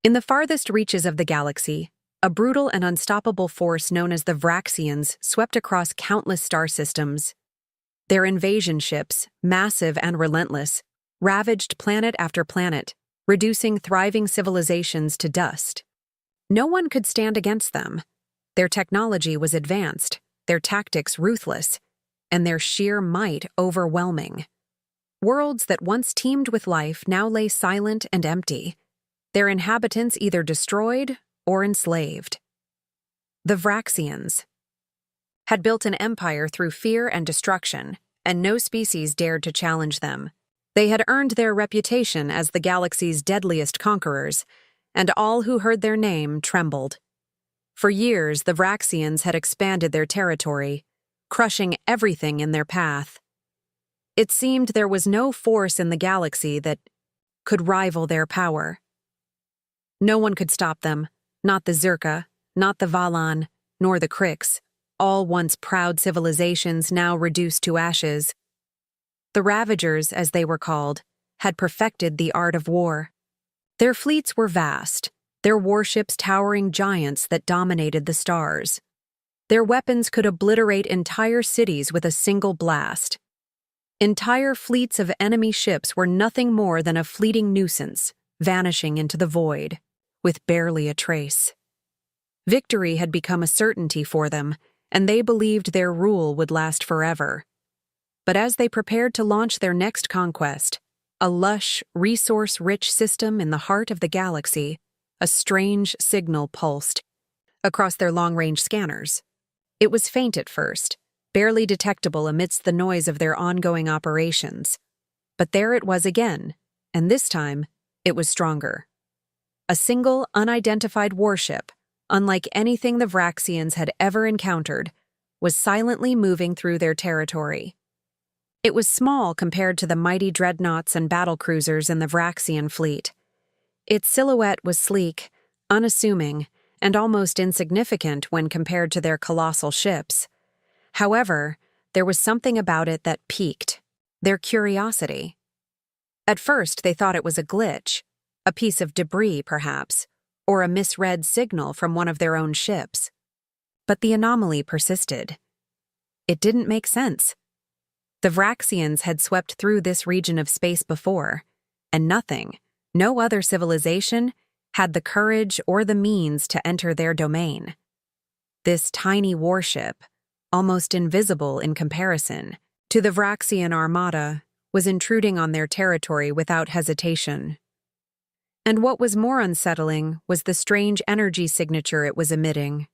In the farthest reaches of the galaxy, a brutal and unstoppable force known as the Vraxians swept across countless star systems. Their invasion ships, massive and relentless, ravaged planet after planet, reducing thriving civilizations to dust. No one could stand against them. Their technology was advanced, their tactics ruthless, and their sheer might overwhelming. Worlds that once teemed with life now lay silent and empty, their inhabitants either destroyed or enslaved. The Vraxians had built an empire through fear and destruction, and no species dared to challenge them. They had earned their reputation as the galaxy's deadliest conquerors, and all who heard their name trembled. For years, the Vraxians had expanded their territory, crushing everything in their path. It seemed there was no force in the galaxy that could rival their power. No one could stop them, not the Zerka, not the Valan, nor the Krix, all once proud civilizations now reduced to ashes. The Ravagers, as they were called, had perfected the art of war. Their fleets were vast, their warships towering giants that dominated the stars. Their weapons could obliterate entire cities with a single blast. Entire fleets of enemy ships were nothing more than a fleeting nuisance, vanishing into the void, with barely a trace. Victory had become a certainty for them, and they believed their rule would last forever. But as they prepared to launch their next conquest, a lush, resource-rich system in the heart of the galaxy, a strange signal pulsed across their long-range scanners. It was faint at first, barely detectable amidst the noise of their ongoing operations. But there it was again, and this time, it was stronger. A single, unidentified warship, unlike anything the Vraxians had ever encountered, was silently moving through their territory. It was small compared to the mighty dreadnoughts and battlecruisers in the Vraxian fleet. Its silhouette was sleek, unassuming, and almost insignificant when compared to their colossal ships. However, there was something about it that piqued their curiosity. At first, they thought it was a glitch, a piece of debris, perhaps, or a misread signal from one of their own ships. But the anomaly persisted. It didn't make sense. The Vraxians had swept through this region of space before, and nothing, no other civilization, had the courage or the means to enter their domain. This tiny warship, almost invisible in comparison to the Vraxian armada, was intruding on their territory without hesitation. And what was more unsettling was the strange energy signature it was emitting.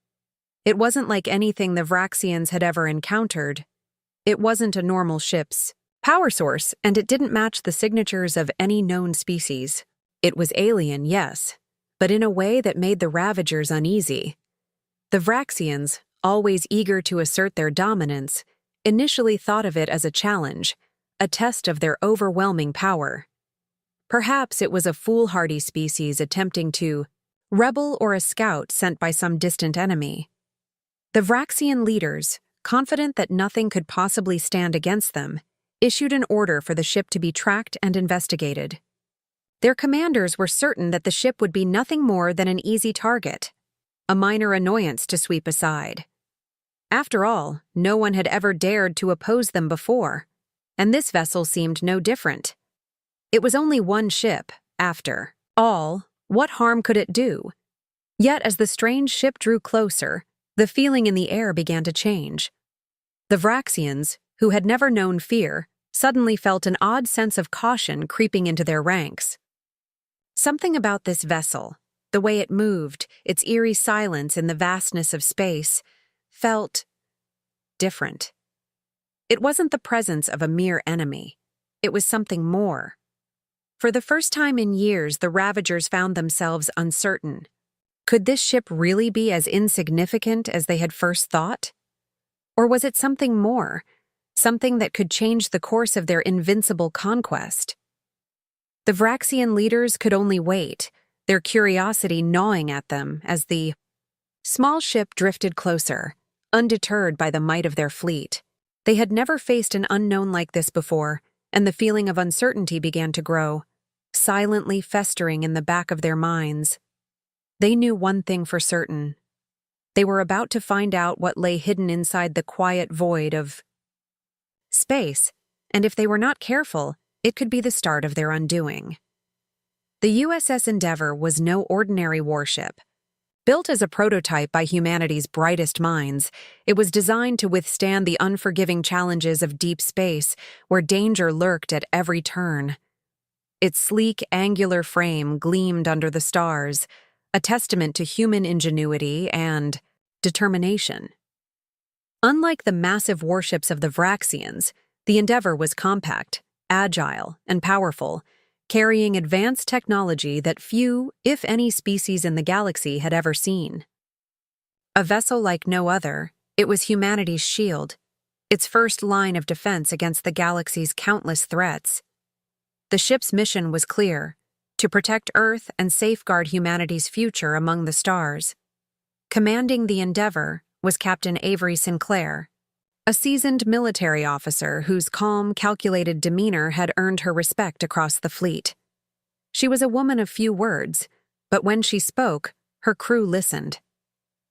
It wasn't like anything the Vraxians had ever encountered. It wasn't a normal ship's power source, and it didn't match the signatures of any known species. It was alien, yes, but in a way that made the Ravagers uneasy. The Vraxians, always eager to assert their dominance, initially thought of it as a challenge, a test of their overwhelming power. Perhaps it was a foolhardy species attempting to rebel or a scout sent by some distant enemy. The Vraxian leaders, confident that nothing could possibly stand against them, issued an order for the ship to be tracked and investigated. Their commanders were certain that the ship would be nothing more than an easy target, a minor annoyance to sweep aside. After all, no one had ever dared to oppose them before, and this vessel seemed no different. It was only one ship, after all. What harm could it do? Yet as the strange ship drew closer, the feeling in the air began to change. The Vraxians, who had never known fear, suddenly felt an odd sense of caution creeping into their ranks. Something about this vessel, the way it moved, its eerie silence in the vastness of space, felt different. It wasn't the presence of a mere enemy. It was something more. For the first time in years, the Ravagers found themselves uncertain. Could this ship really be as insignificant as they had first thought? Or was it something more, something that could change the course of their invincible conquest? The Vraxian leaders could only wait, their curiosity gnawing at them as the small ship drifted closer, undeterred by the might of their fleet. They had never faced an unknown like this before, and the feeling of uncertainty began to grow, silently festering in the back of their minds. They knew one thing for certain. They were about to find out what lay hidden inside the quiet void of space, and if they were not careful, it could be the start of their undoing. The USS Endeavour was no ordinary warship. Built as a prototype by humanity's brightest minds, it was designed to withstand the unforgiving challenges of deep space, where danger lurked at every turn. Its sleek, angular frame gleamed under the stars, a testament to human ingenuity and determination. Unlike the massive warships of the Vraxians, the Endeavour was compact, agile, and powerful, carrying advanced technology that few, if any, species in the galaxy had ever seen. A vessel like no other, it was humanity's shield, its first line of defense against the galaxy's countless threats. The ship's mission was clear: to protect Earth and safeguard humanity's future among the stars. Commanding the Endeavour was Captain Avery Sinclair, a seasoned military officer whose calm, calculated demeanor had earned her respect across the fleet. She was a woman of few words, but when she spoke, her crew listened.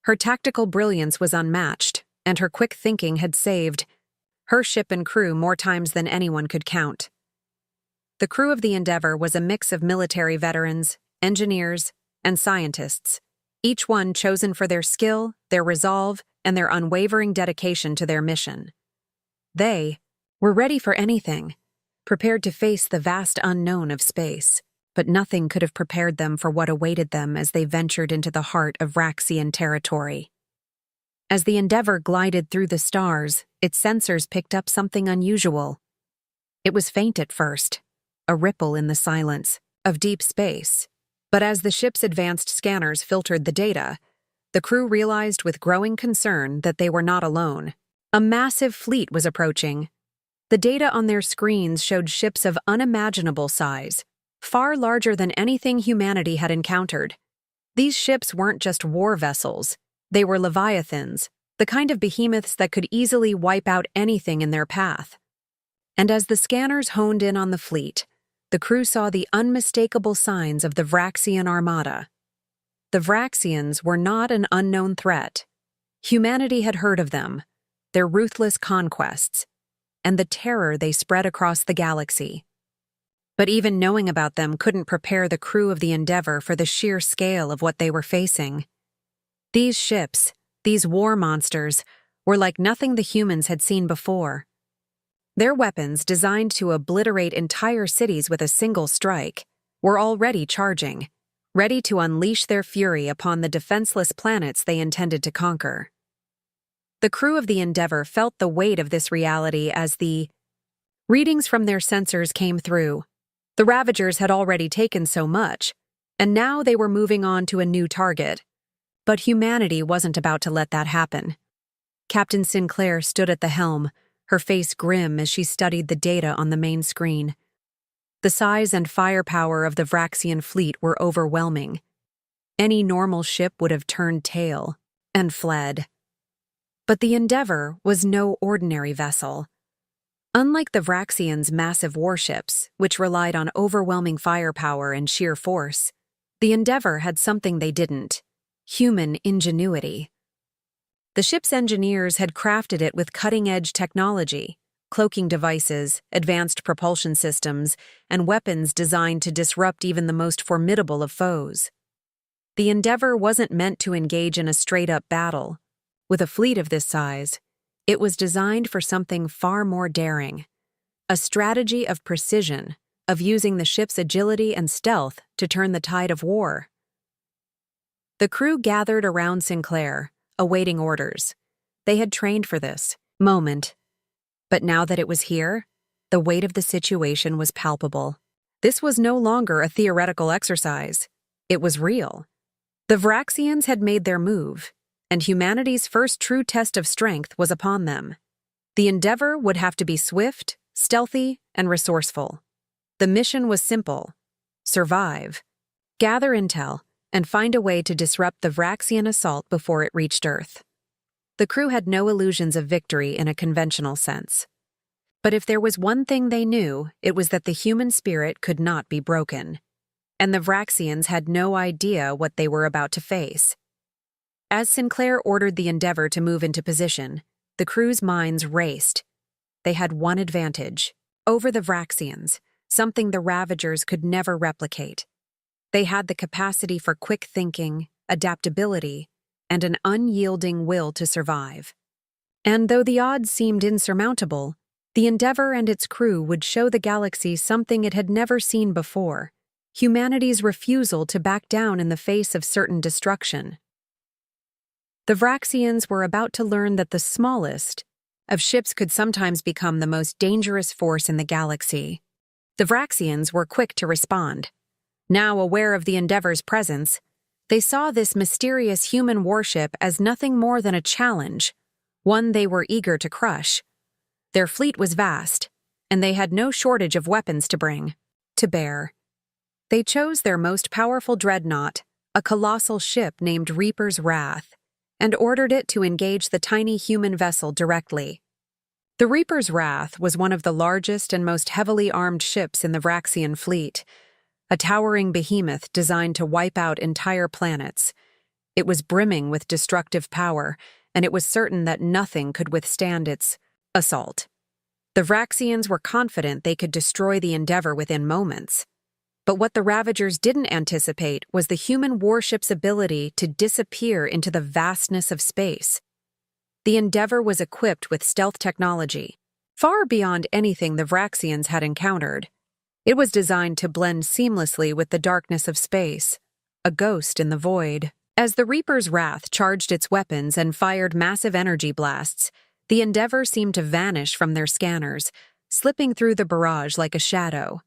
Her tactical brilliance was unmatched, and her quick thinking had saved her ship and crew more times than anyone could count. The crew of the Endeavour was a mix of military veterans, engineers, and scientists, each one chosen for their skill, their resolve, and their unwavering dedication to their mission. They were ready for anything, prepared to face the vast unknown of space, but nothing could have prepared them for what awaited them as they ventured into the heart of Vraxian territory. As the Endeavour glided through the stars, its sensors picked up something unusual. It was faint at first, a ripple in the silence of deep space, but as the ship's advanced scanners filtered the data, the crew realized with growing concern that they were not alone. A massive fleet was approaching. The data on their screens showed ships of unimaginable size, far larger than anything humanity had encountered. These ships weren't just war vessels, they were leviathans, the kind of behemoths that could easily wipe out anything in their path. And as the scanners honed in on the fleet, the crew saw the unmistakable signs of the Vraxian armada. The Vraxians were not an unknown threat. Humanity had heard of them, their ruthless conquests, and the terror they spread across the galaxy. But even knowing about them couldn't prepare the crew of the Endeavour for the sheer scale of what they were facing. These ships, these war monsters, were like nothing the humans had seen before. Their weapons, designed to obliterate entire cities with a single strike, were already charging, ready to unleash their fury upon the defenseless planets they intended to conquer. The crew of the Endeavour felt the weight of this reality as the readings from their sensors came through. The Ravagers had already taken so much, and now they were moving on to a new target. But humanity wasn't about to let that happen. Captain Sinclair stood at the helm, her face grim as she studied the data on the main screen. The size and firepower of the Vraxian fleet were overwhelming. Any normal ship would have turned tail and fled. But the Endeavour was no ordinary vessel. Unlike the Vraxians' massive warships, which relied on overwhelming firepower and sheer force, the Endeavour had something they didn't: human ingenuity. The ship's engineers had crafted it with cutting-edge technology, cloaking devices, advanced propulsion systems, and weapons designed to disrupt even the most formidable of foes. The Endeavour wasn't meant to engage in a straight-up battle. With a fleet of this size, it was designed for something far more daring: a strategy of precision, of using the ship's agility and stealth to turn the tide of war. The crew gathered around Sinclair, awaiting orders. They had trained for this moment. But now that it was here, the weight of the situation was palpable. This was no longer a theoretical exercise. It was real. The Vraxians had made their move, and humanity's first true test of strength was upon them. The Endeavour would have to be swift, stealthy, and resourceful. The mission was simple: survive, gather intel, and find a way to disrupt the Vraxian assault before it reached Earth. The crew had no illusions of victory in a conventional sense. But if there was one thing they knew, it was that the human spirit could not be broken. and the Vraxians had no idea what they were about to face. As Sinclair ordered the Endeavor to move into position, the crew's minds raced. They had one advantage over the Vraxians, something the Ravagers could never replicate. They had the capacity for quick thinking, adaptability, and an unyielding will to survive. And though the odds seemed insurmountable, the Endeavor and its crew would show the galaxy something it had never seen before: humanity's refusal to back down in the face of certain destruction. The Vraxians were about to learn that the smallest of ships could sometimes become the most dangerous force in the galaxy. The Vraxians were quick to respond. Now aware of the Endeavor's presence, they saw this mysterious human warship as nothing more than a challenge, one they were eager to crush. Their fleet was vast, and they had no shortage of weapons to bring to bear. They chose their most powerful dreadnought, a colossal ship named Reaper's Wrath, and ordered it to engage the tiny human vessel directly. The Reaper's Wrath was one of the largest and most heavily armed ships in the Vraxian fleet, a towering behemoth designed to wipe out entire planets. It was brimming with destructive power, and it was certain that nothing could withstand its assault. The Vraxians were confident they could destroy the Endeavor within moments. But what the Ravagers didn't anticipate was the human warship's ability to disappear into the vastness of space. The Endeavor was equipped with stealth technology, far beyond anything the Vraxians had encountered. It was designed to blend seamlessly with the darkness of space, a ghost in the void. As the Reaper's Wrath charged its weapons and fired massive energy blasts, the Endeavor seemed to vanish from their scanners, slipping through the barrage like a shadow.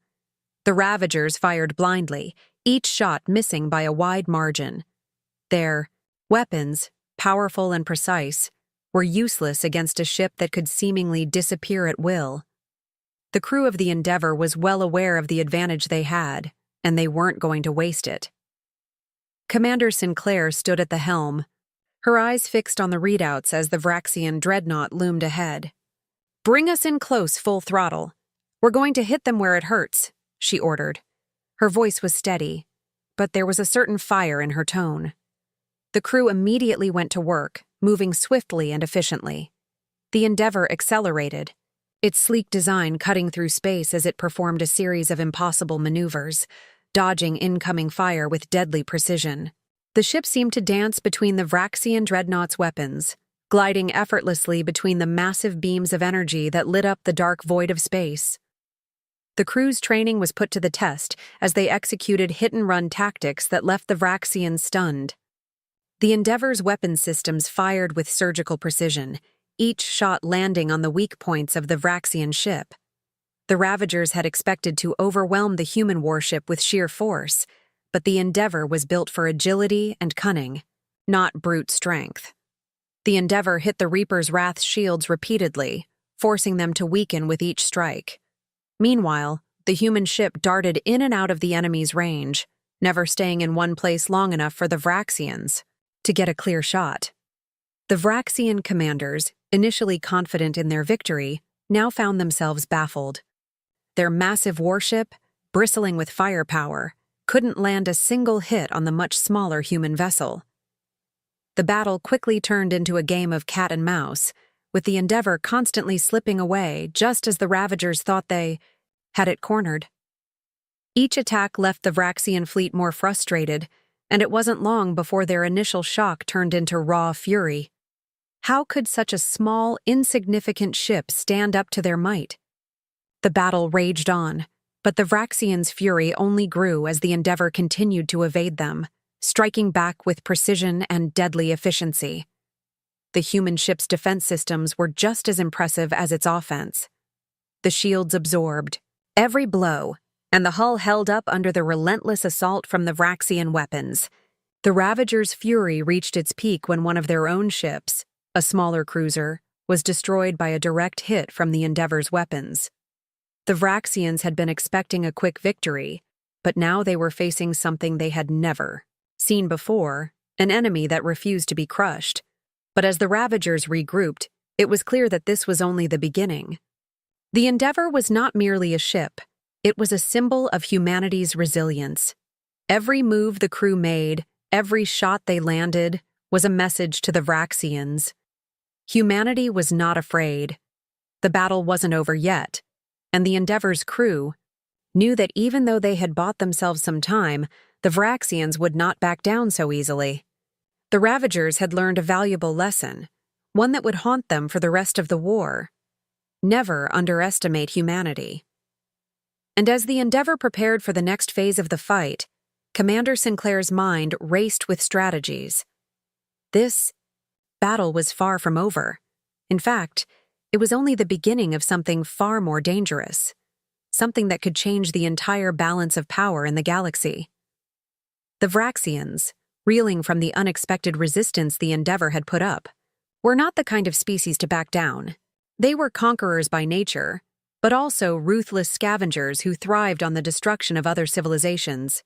The Ravagers fired blindly, each shot missing by a wide margin. Their weapons, powerful and precise, were useless against a ship that could seemingly disappear at will. The crew of the Endeavor was well aware of the advantage they had, and they weren't going to waste it. Commander Sinclair stood at the helm, her eyes fixed on the readouts as the Vraxian dreadnought loomed ahead. "Bring us in close, full throttle. We're going to hit them where it hurts," she ordered. Her voice was steady, but there was a certain fire in her tone. The crew immediately went to work, moving swiftly and efficiently. The Endeavor accelerated, its sleek design cutting through space as it performed a series of impossible maneuvers, dodging incoming fire with deadly precision. The ship seemed to dance between the Vraxian dreadnought's weapons, gliding effortlessly between the massive beams of energy that lit up the dark void of space. The crew's training was put to the test as they executed hit-and-run tactics that left the Vraxians stunned. The Endeavor's weapon systems fired with surgical precision, each shot landing on the weak points of the Vraxian ship. The Ravagers had expected to overwhelm the human warship with sheer force, but the Endeavor was built for agility and cunning, not brute strength. The Endeavor hit the Reaper's Wrath's shields repeatedly, forcing them to weaken with each strike. Meanwhile, the human ship darted in and out of the enemy's range, never staying in one place long enough for the Vraxians to get a clear shot. The Vraxian commanders, initially confident in their victory, now found themselves baffled. Their massive warship, bristling with firepower, couldn't land a single hit on the much smaller human vessel. The battle quickly turned into a game of cat and mouse, with the Endeavor constantly slipping away just as the Ravagers thought they had it cornered. Each attack left the Vraxian fleet more frustrated, and it wasn't long before their initial shock turned into raw fury. How could such a small, insignificant ship stand up to their might? The battle raged on, but the Vraxians' fury only grew as the Endeavor continued to evade them, striking back with precision and deadly efficiency. The human ship's defense systems were just as impressive as its offense. The shields absorbed every blow, and the hull held up under the relentless assault from the Vraxian weapons. The Ravagers' fury reached its peak when one of their own ships, a smaller cruiser, was destroyed by a direct hit from the Endeavor's weapons. The Vraxians had been expecting a quick victory, but now they were facing something they had never seen before, an enemy that refused to be crushed. But as the Ravagers regrouped, it was clear that this was only the beginning. The Endeavor was not merely a ship, it was a symbol of humanity's resilience. Every move the crew made, every shot they landed, was a message to the Vraxians. Humanity was not afraid. The battle wasn't over yet, and the Endeavor's crew knew that even though they had bought themselves some time, the Vraxians would not back down so easily. The Ravagers had learned a valuable lesson, one that would haunt them for the rest of the war. Never underestimate humanity. And as the Endeavor prepared for the next phase of the fight, Commander Sinclair's mind raced with strategies. This battle was far from over. In fact, it was only the beginning of something far more dangerous, something that could change the entire balance of power in the galaxy. The Vraxians, reeling from the unexpected resistance the Endeavor had put up, were not the kind of species to back down. They were conquerors by nature, but also ruthless scavengers who thrived on the destruction of other civilizations.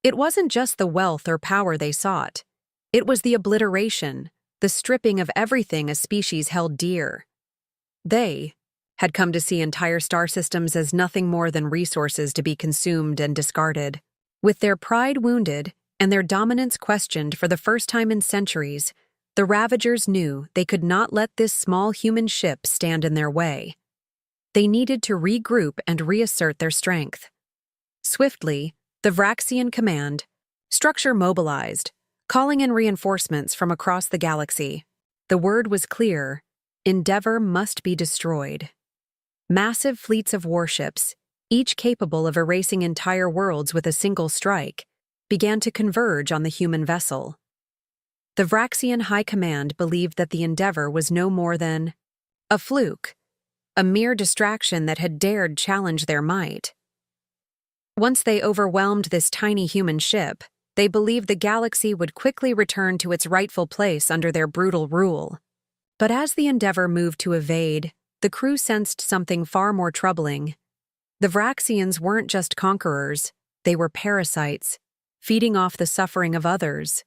It wasn't just the wealth or power they sought. It was the obliteration, the stripping of everything a species held dear. They had come to see entire star systems as nothing more than resources to be consumed and discarded. With their pride wounded and their dominance questioned for the first time in centuries, the Ravagers knew they could not let this small human ship stand in their way. They needed to regroup and reassert their strength. Swiftly, the Vraxian command structure mobilized, calling in reinforcements from across the galaxy. The word was clear: Endeavor must be destroyed. Massive fleets of warships, each capable of erasing entire worlds with a single strike, began to converge on the human vessel. The Vraxian High Command believed that the Endeavor was no more than a fluke, a mere distraction that had dared challenge their might. Once they overwhelmed this tiny human ship, they believed the galaxy would quickly return to its rightful place under their brutal rule. But as the Endeavor moved to evade, the crew sensed something far more troubling. The Vraxians weren't just conquerors, they were parasites, feeding off the suffering of others.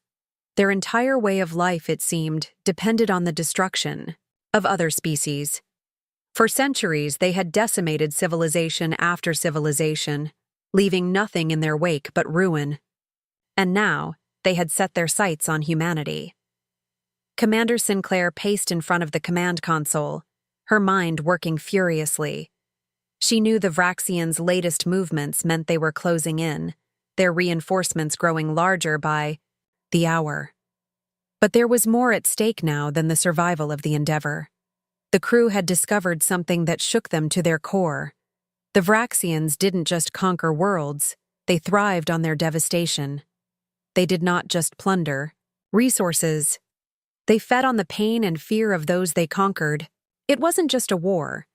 Their entire way of life, it seemed, depended on the destruction of other species. For centuries, they had decimated civilization after civilization, leaving nothing in their wake but ruin. And now, they had set their sights on humanity. Commander Sinclair paced in front of the command console, her mind working furiously. She knew the Vraxians' latest movements meant they were closing in, their reinforcements growing larger by the hour. But there was more at stake now than the survival of the Endeavor. The crew had discovered something that shook them to their core. The Vraxians didn't just conquer worlds, they thrived on their devastation. They did not just plunder resources. They fed on the pain and fear of those they conquered. It wasn't just a war.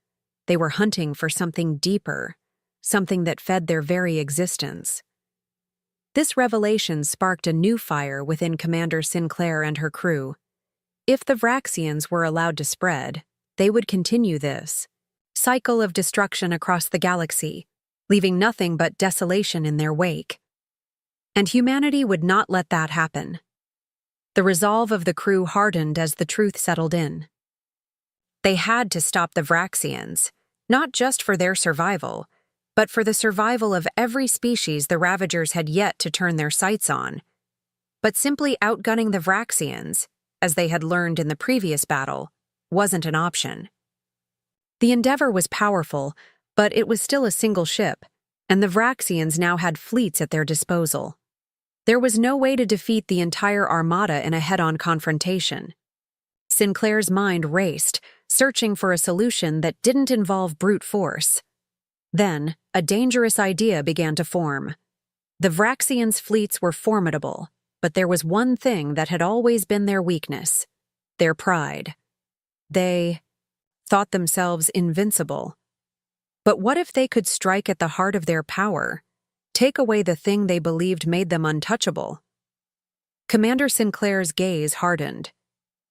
They were hunting for something deeper, something that fed their very existence. This revelation sparked a new fire within Commander Sinclair and her crew. If the Vraxians were allowed to spread, they would continue this cycle of destruction across the galaxy, leaving nothing but desolation in their wake. And humanity would not let that happen. The resolve of the crew hardened as the truth settled in. They had to stop the Vraxians, not just for their survival, but for the survival of every species the Ravagers had yet to turn their sights on. But simply outgunning the Vraxians, as they had learned in the previous battle, wasn't an option. The Endeavor was powerful, but it was still a single ship, and the Vraxians now had fleets at their disposal. There was no way to defeat the entire armada in a head-on confrontation. Sinclair's mind raced, searching for a solution that didn't involve brute force. Then, a dangerous idea began to form. The Vraxians' fleets were formidable, but there was one thing that had always been their weakness: their pride. They thought themselves invincible. But what if they could strike at the heart of their power, take away the thing they believed made them untouchable? Commander Sinclair's gaze hardened.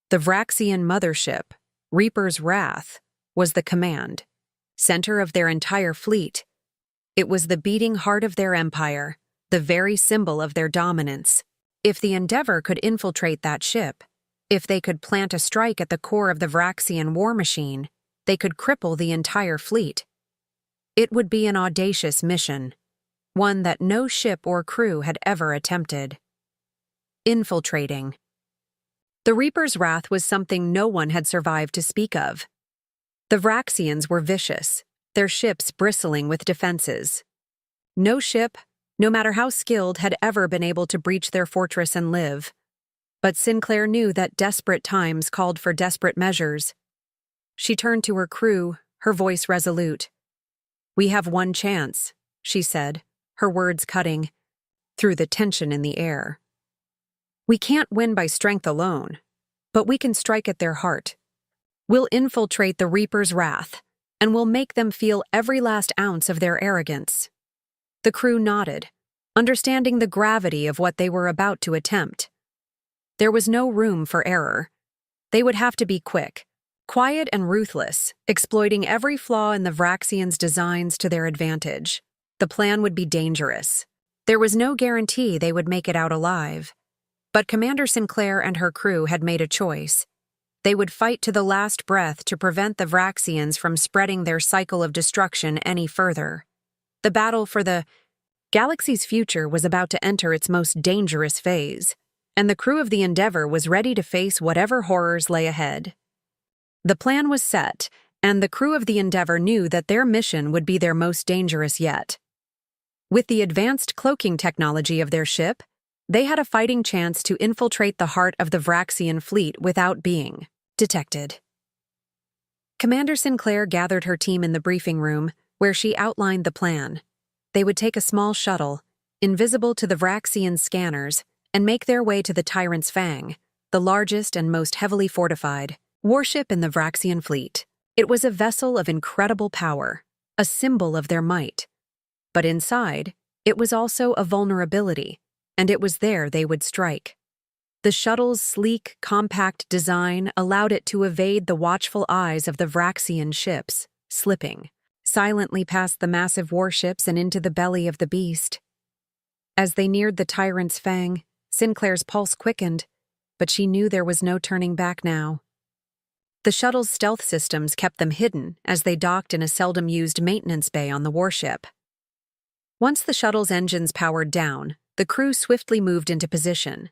The Vraxian mothership, Reaper's Wrath, was the command, center of their entire fleet. It was the beating heart of their empire, the very symbol of their dominance. If the Endeavor could infiltrate that ship, if they could plant a strike at the core of the Vraxian war machine, they could cripple the entire fleet. It would be an audacious mission, one that no ship or crew had ever attempted. Infiltrating. The Reaper's wrath was something no one had survived to speak of. The Vraxians were vicious, their ships bristling with defenses. No ship, no matter how skilled, had ever been able to breach their fortress and live. But Sinclair knew that desperate times called for desperate measures. She turned to her crew, her voice resolute. "We have one chance," she said, her words cutting through the tension in the air. "We can't win by strength alone, but we can strike at their heart. We'll infiltrate the Reaper's wrath, and we'll make them feel every last ounce of their arrogance." The crew nodded, understanding the gravity of what they were about to attempt. There was no room for error. They would have to be quick, quiet and ruthless, exploiting every flaw in the Vraxians' designs to their advantage. The plan would be dangerous. There was no guarantee they would make it out alive. But Commander Sinclair and her crew had made a choice. They would fight to the last breath to prevent the Vraxians from spreading their cycle of destruction any further. The battle for the galaxy's future was about to enter its most dangerous phase, and the crew of the Endeavor was ready to face whatever horrors lay ahead. The plan was set, and the crew of the Endeavor knew that their mission would be their most dangerous yet. With the advanced cloaking technology of their ship, they had a fighting chance to infiltrate the heart of the Vraxian fleet without being detected. Commander Sinclair gathered her team in the briefing room, where she outlined the plan. They would take a small shuttle, invisible to the Vraxian scanners, and make their way to the Tyrant's Fang, the largest and most heavily fortified warship in the Vraxian fleet. It was a vessel of incredible power, a symbol of their might. But inside, it was also a vulnerability, and it was there they would strike. The shuttle's sleek, compact design allowed it to evade the watchful eyes of the Vraxian ships, slipping silently past the massive warships and into the belly of the beast. As they neared the Tyrant's Fang, Sinclair's pulse quickened, but she knew there was no turning back now. The shuttle's stealth systems kept them hidden as they docked in a seldom-used maintenance bay on the warship. Once the shuttle's engines powered down, the crew swiftly moved into position.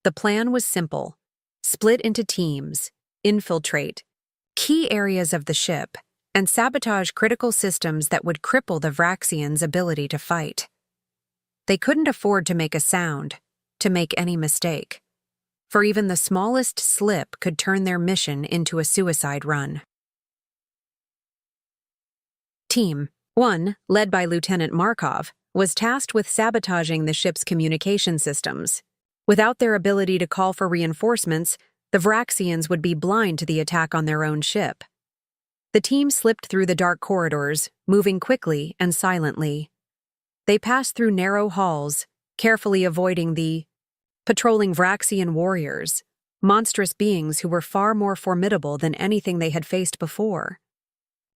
The plan was simple: split into teams, infiltrate key areas of the ship, and sabotage critical systems that would cripple the Vraxians' ability to fight. They couldn't afford to make a sound, to make any mistake, for even the smallest slip could turn their mission into a suicide run. Team 1, led by Lieutenant Markov, was tasked with sabotaging the ship's communication systems. Without their ability to call for reinforcements, the Vraxians would be blind to the attack on their own ship. The team slipped through the dark corridors, moving quickly and silently. They passed through narrow halls, carefully avoiding the patrolling Vraxian warriors, monstrous beings who were far more formidable than anything they had faced before.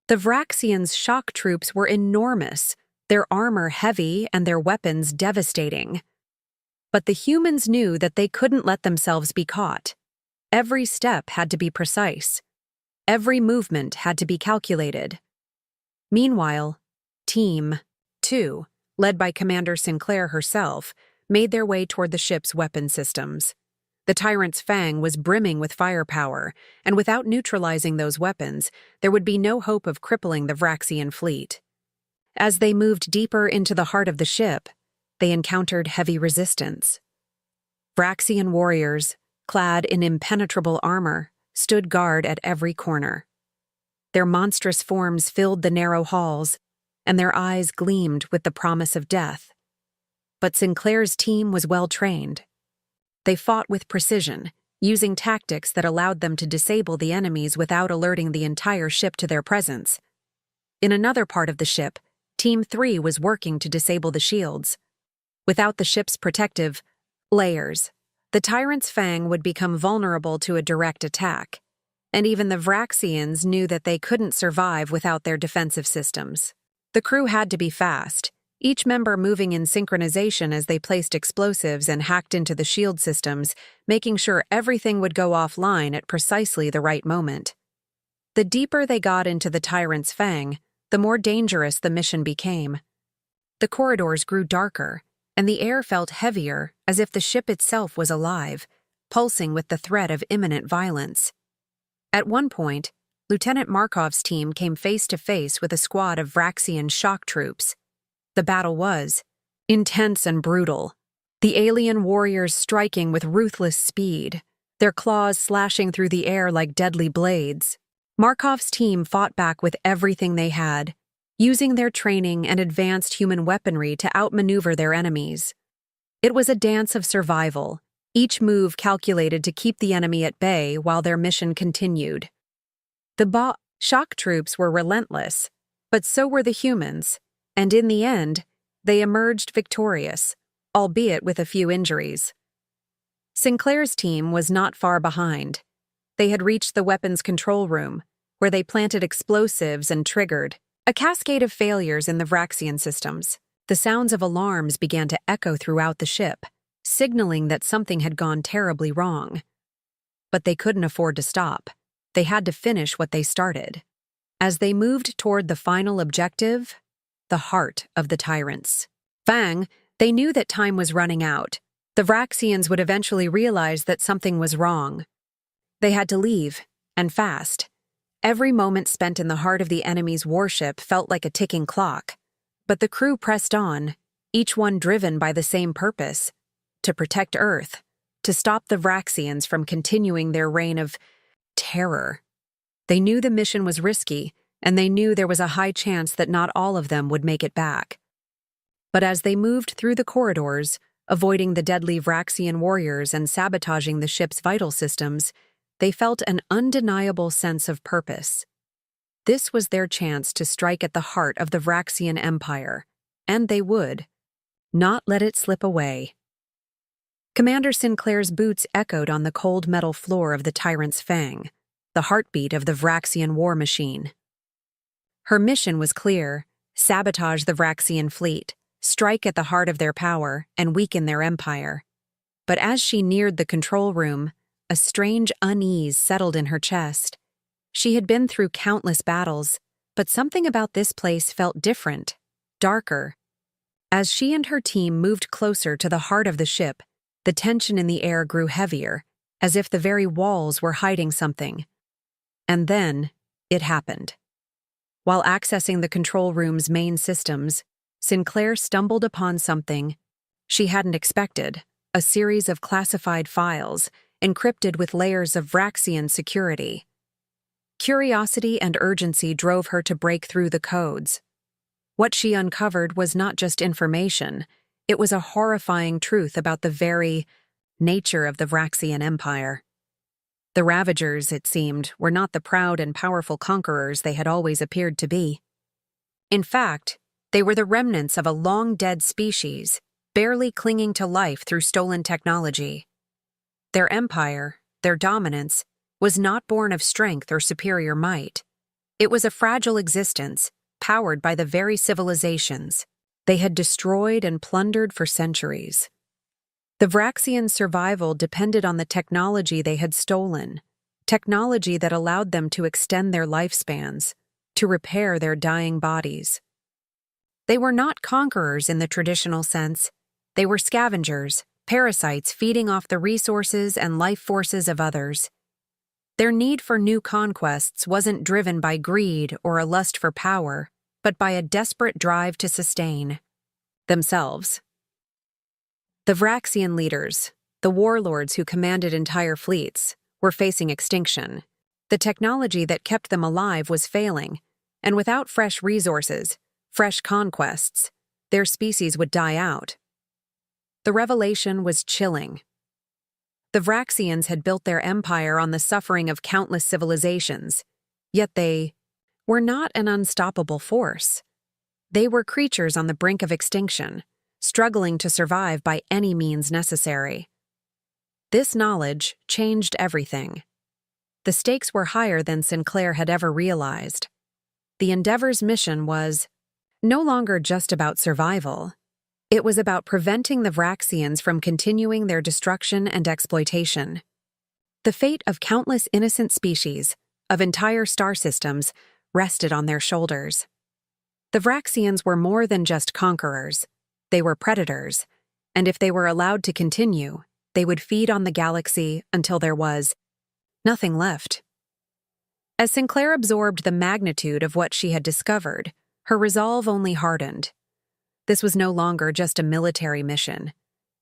The Vraxians' shock troops were enormous, their armor heavy and their weapons devastating. But the humans knew that they couldn't let themselves be caught. Every step had to be precise. Every movement had to be calculated. Meanwhile, Team 2, led by Commander Sinclair herself, made their way toward the ship's weapon systems. The Tyrant's Fang was brimming with firepower, and without neutralizing those weapons, there would be no hope of crippling the Vraxian fleet. As they moved deeper into the heart of the ship, they encountered heavy resistance. Vraxian warriors, clad in impenetrable armor, stood guard at every corner. Their monstrous forms filled the narrow halls, and their eyes gleamed with the promise of death. But Sinclair's team was well trained. They fought with precision, using tactics that allowed them to disable the enemies without alerting the entire ship to their presence. In another part of the ship, Team 3 was working to disable the shields. Without the ship's protective layers, the Tyrant's Fang would become vulnerable to a direct attack, and even the Vraxians knew that they couldn't survive without their defensive systems. The crew had to be fast, each member moving in synchronization as they placed explosives and hacked into the shield systems, making sure everything would go offline at precisely the right moment. The deeper they got into the Tyrant's Fang, the more dangerous the mission became. The corridors grew darker, and the air felt heavier as if the ship itself was alive, pulsing with the threat of imminent violence. At one point, Lieutenant Markov's team came face to face with a squad of Vraxian shock troops. The battle was intense and brutal, the alien warriors striking with ruthless speed, their claws slashing through the air like deadly blades. Markov's team fought back with everything they had, using their training and advanced human weaponry to outmaneuver their enemies. It was a dance of survival, each move calculated to keep the enemy at bay while their mission continued. The shock troops were relentless, but so were the humans, and in the end, they emerged victorious, albeit with a few injuries. Sinclair's team was not far behind. They had reached the weapons control room, where they planted explosives and triggered a cascade of failures in the Vraxian systems. The sounds of alarms began to echo throughout the ship, signaling that something had gone terribly wrong. But they couldn't afford to stop. They had to finish what they started. As they moved toward the final objective, the heart of the tyrants, Fang, they knew that time was running out. The Vraxians would eventually realize that something was wrong. They had to leave, and fast. Every moment spent in the heart of the enemy's warship felt like a ticking clock. But the crew pressed on, each one driven by the same purpose: to protect Earth, to stop the Vraxians from continuing their reign of terror. They knew the mission was risky, and they knew there was a high chance that not all of them would make it back. But as they moved through the corridors, avoiding the deadly Vraxian warriors and sabotaging the ship's vital systems, they felt an undeniable sense of purpose. This was their chance to strike at the heart of the Vraxian Empire, and they would not let it slip away. Commander Sinclair's boots echoed on the cold metal floor of the Tyrant's Fang, the heartbeat of the Vraxian war machine. Her mission was clear: sabotage the Vraxian fleet, strike at the heart of their power, and weaken their empire. But as she neared the control room, a strange unease settled in her chest. She had been through countless battles, but something about this place felt different, darker. As she and her team moved closer to the heart of the ship, the tension in the air grew heavier, as if the very walls were hiding something. And then, it happened. While accessing the control room's main systems, Sinclair stumbled upon something she hadn't expected: a series of classified files, encrypted with layers of Vraxian security. Curiosity and urgency drove her to break through the codes. What she uncovered was not just information, it was a horrifying truth about the very nature of the Vraxian Empire. The Ravagers, it seemed, were not the proud and powerful conquerors they had always appeared to be. In fact, they were the remnants of a long-dead species, barely clinging to life through stolen technology. Their empire, their dominance, was not born of strength or superior might. It was a fragile existence, powered by the very civilizations they had destroyed and plundered for centuries. The Vraxian survival depended on the technology they had stolen, technology that allowed them to extend their lifespans, to repair their dying bodies. They were not conquerors in the traditional sense. They were scavengers, parasites feeding off the resources and life forces of others. Their need for new conquests wasn't driven by greed or a lust for power, but by a desperate drive to sustain themselves. The Vraxian leaders, the warlords who commanded entire fleets, were facing extinction. The technology that kept them alive was failing, and without fresh resources, fresh conquests, their species would die out. The revelation was chilling. The Vraxians had built their empire on the suffering of countless civilizations, yet they were not an unstoppable force. They were creatures on the brink of extinction, struggling to survive by any means necessary. This knowledge changed everything. The stakes were higher than Sinclair had ever realized. The Endeavor's mission was no longer just about survival. It was about preventing the Vraxians from continuing their destruction and exploitation. The fate of countless innocent species, of entire star systems, rested on their shoulders. The Vraxians were more than just conquerors. They were predators, and if they were allowed to continue, they would feed on the galaxy until there was nothing left. As Sinclair absorbed the magnitude of what she had discovered, her resolve only hardened. This was no longer just a military mission.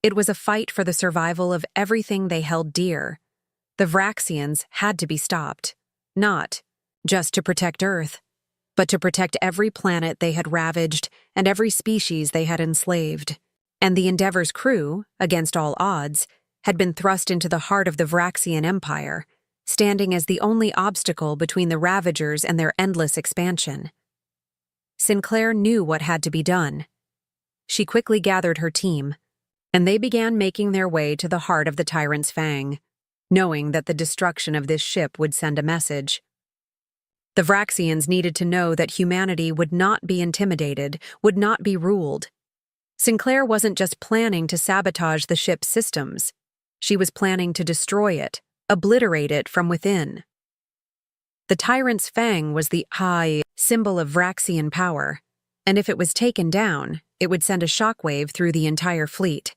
It was a fight for the survival of everything they held dear. The Vraxians had to be stopped, not just to protect Earth, but to protect every planet they had ravaged and every species they had enslaved. And the Endeavor's crew, against all odds, had been thrust into the heart of the Vraxian Empire, standing as the only obstacle between the Ravagers and their endless expansion. Sinclair knew what had to be done. She quickly gathered her team, and they began making their way to the heart of the Tyrant's Fang, knowing that the destruction of this ship would send a message. The Vraxians needed to know that humanity would not be intimidated, would not be ruled. Sinclair wasn't just planning to sabotage the ship's systems. She was planning to destroy it, obliterate it from within. The Tyrant's Fang was the high symbol of Vraxian power, and if it was taken down, it would send a shockwave through the entire fleet.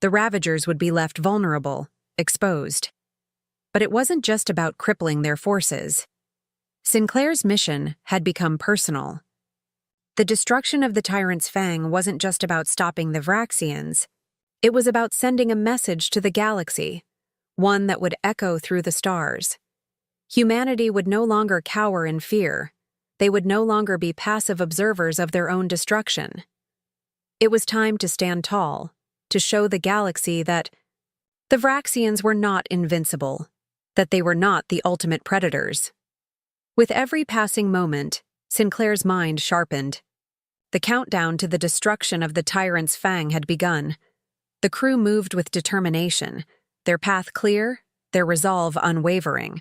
The Ravagers would be left vulnerable, exposed. But it wasn't just about crippling their forces. Sinclair's mission had become personal. The destruction of the Tyrant's Fang wasn't just about stopping the Vraxians. It was about sending a message to the galaxy, one that would echo through the stars. Humanity would no longer cower in fear. They would no longer be passive observers of their own destruction. It was time to stand tall, to show the galaxy that the Vraxians were not invincible, that they were not the ultimate predators. With every passing moment, Sinclair's mind sharpened. The countdown to the destruction of the Tyrant's Fang had begun. The crew moved with determination, their path clear, their resolve unwavering.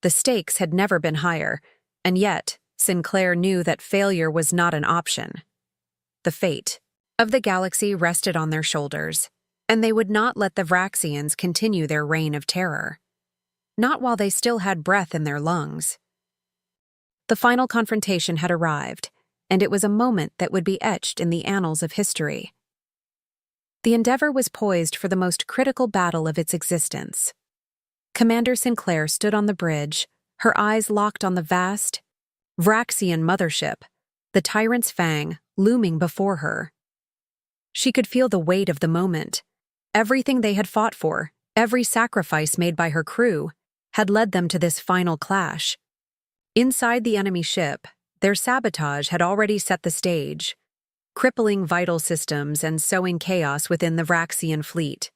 The stakes had never been higher, and yet Sinclair knew that failure was not an option. The fate of the galaxy rested on their shoulders, and they would not let the Vraxians continue their reign of terror. Not while they still had breath in their lungs. The final confrontation had arrived, and it was a moment that would be etched in the annals of history. The Endeavor was poised for the most critical battle of its existence. Commander Sinclair stood on the bridge, her eyes locked on the vast Vraxian mothership, the Tyrant's Fang, looming before her. She could feel the weight of the moment. Everything they had fought for, every sacrifice made by her crew, had led them to this final clash. Inside the enemy ship, their sabotage had already set the stage, crippling vital systems and sowing chaos within the Vraxian fleet.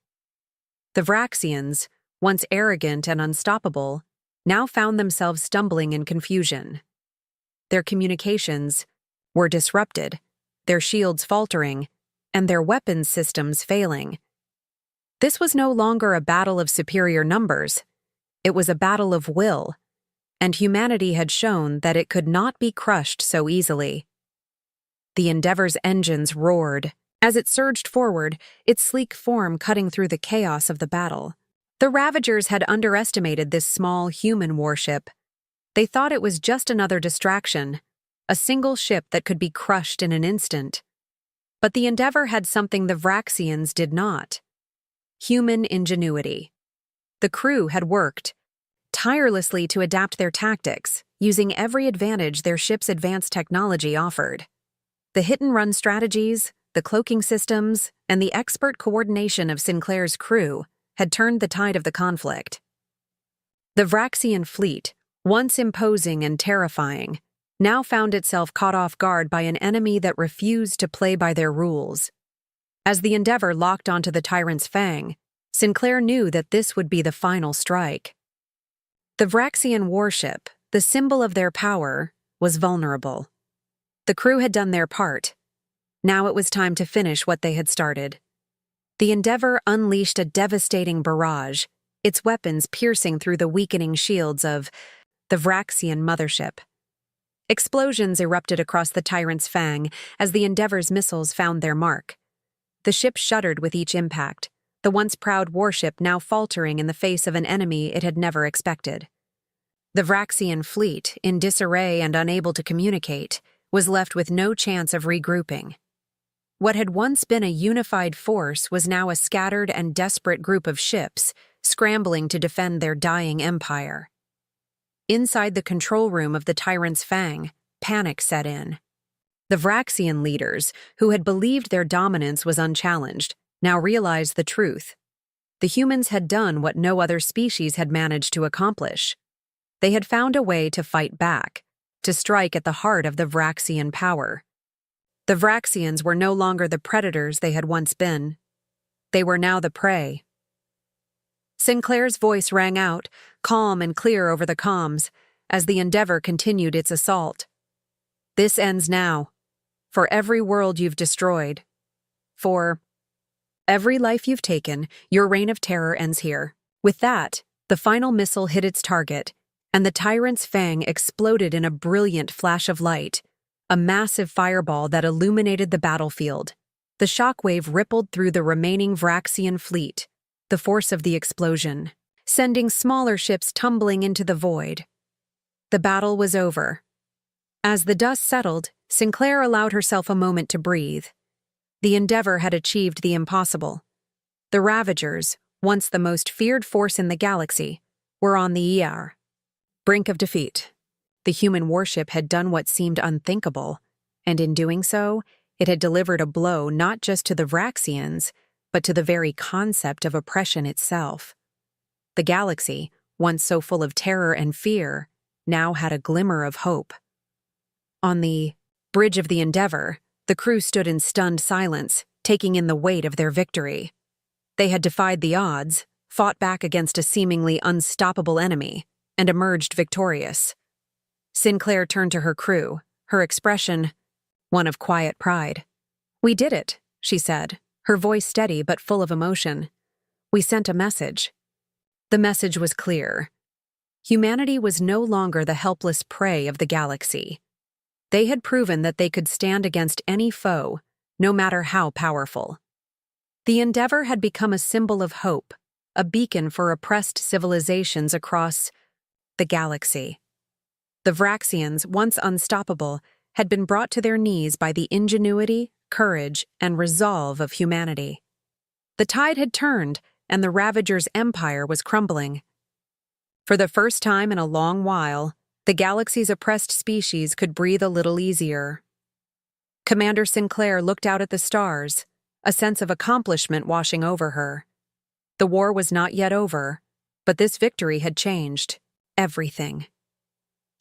The Vraxians, once arrogant and unstoppable, now found themselves stumbling in confusion. Their communications were disrupted, their shields faltering, and their weapons systems failing. This was no longer a battle of superior numbers. It was a battle of will, and humanity had shown that it could not be crushed so easily. The Endeavor's engines roared. As it surged forward, its sleek form cutting through the chaos of the battle. The Ravagers had underestimated this small human warship. They thought it was just another distraction, a single ship that could be crushed in an instant. But the Endeavor had something the Vraxians did not. Human ingenuity. The crew had worked tirelessly to adapt their tactics, using every advantage their ship's advanced technology offered. The hit-and-run strategies, the cloaking systems, and the expert coordination of Sinclair's crew had turned the tide of the conflict. The Vraxian fleet, once imposing and terrifying, now found itself caught off guard by an enemy that refused to play by their rules. As the Endeavor locked onto the Tyrant's Fang, Sinclair knew that this would be the final strike. The Vraxian warship, the symbol of their power, was vulnerable. The crew had done their part. Now it was time to finish what they had started. The Endeavor unleashed a devastating barrage, its weapons piercing through the weakening shields of the Vraxian mothership. Explosions erupted across the Tyrant's Fang as the Endeavor's missiles found their mark. The ship shuddered with each impact, the once proud warship now faltering in the face of an enemy it had never expected. The Vraxian fleet, in disarray and unable to communicate, was left with no chance of regrouping. What had once been a unified force was now a scattered and desperate group of ships scrambling to defend their dying empire. Inside the control room of the Tyrant's Fang, panic set in. The Vraxian leaders, who had believed their dominance was unchallenged, now realized the truth. The humans had done what no other species had managed to accomplish. They had found a way to fight back, to strike at the heart of the Vraxian power. The Vraxians were no longer the predators they had once been. They were now the prey. Sinclair's voice rang out, calm and clear over the comms, as the Endeavor continued its assault. This ends now. For every world you've destroyed. For every life you've taken, your reign of terror ends here. With that, the final missile hit its target, and the Tyrant's Fang exploded in a brilliant flash of light, a massive fireball that illuminated the battlefield. The shockwave rippled through the remaining Vraxian fleet, the force of the explosion, sending smaller ships tumbling into the void. The battle was over. As the dust settled, Sinclair allowed herself a moment to breathe. The Endeavor had achieved the impossible. The Ravagers, once the most feared force in the galaxy, were on the brink of defeat. The human warship had done what seemed unthinkable, and in doing so, it had delivered a blow not just to the Vraxians, but to the very concept of oppression itself. The galaxy, once so full of terror and fear, now had a glimmer of hope. On the bridge of the Endeavor, the crew stood in stunned silence, taking in the weight of their victory. They had defied the odds, fought back against a seemingly unstoppable enemy, and emerged victorious. Sinclair turned to her crew, her expression one of quiet pride. "We did it," she said, her voice steady but full of emotion. "We sent a message." The message was clear. Humanity was no longer the helpless prey of the galaxy. They had proven that they could stand against any foe, no matter how powerful. The Endeavor had become a symbol of hope, a beacon for oppressed civilizations across the galaxy. The Vraxians, once unstoppable, had been brought to their knees by the ingenuity, courage, and resolve of humanity. The tide had turned, and the Ravager's empire was crumbling. For the first time in a long while, the galaxy's oppressed species could breathe a little easier. Commander Sinclair looked out at the stars, a sense of accomplishment washing over her. The war was not yet over, but this victory had changed everything.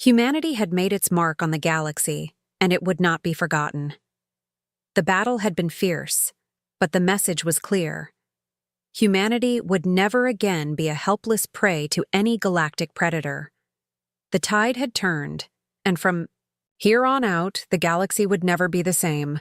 Humanity had made its mark on the galaxy, and it would not be forgotten. The battle had been fierce, but the message was clear. Humanity would never again be a helpless prey to any galactic predator. The tide had turned, and from here on out, the galaxy would never be the same.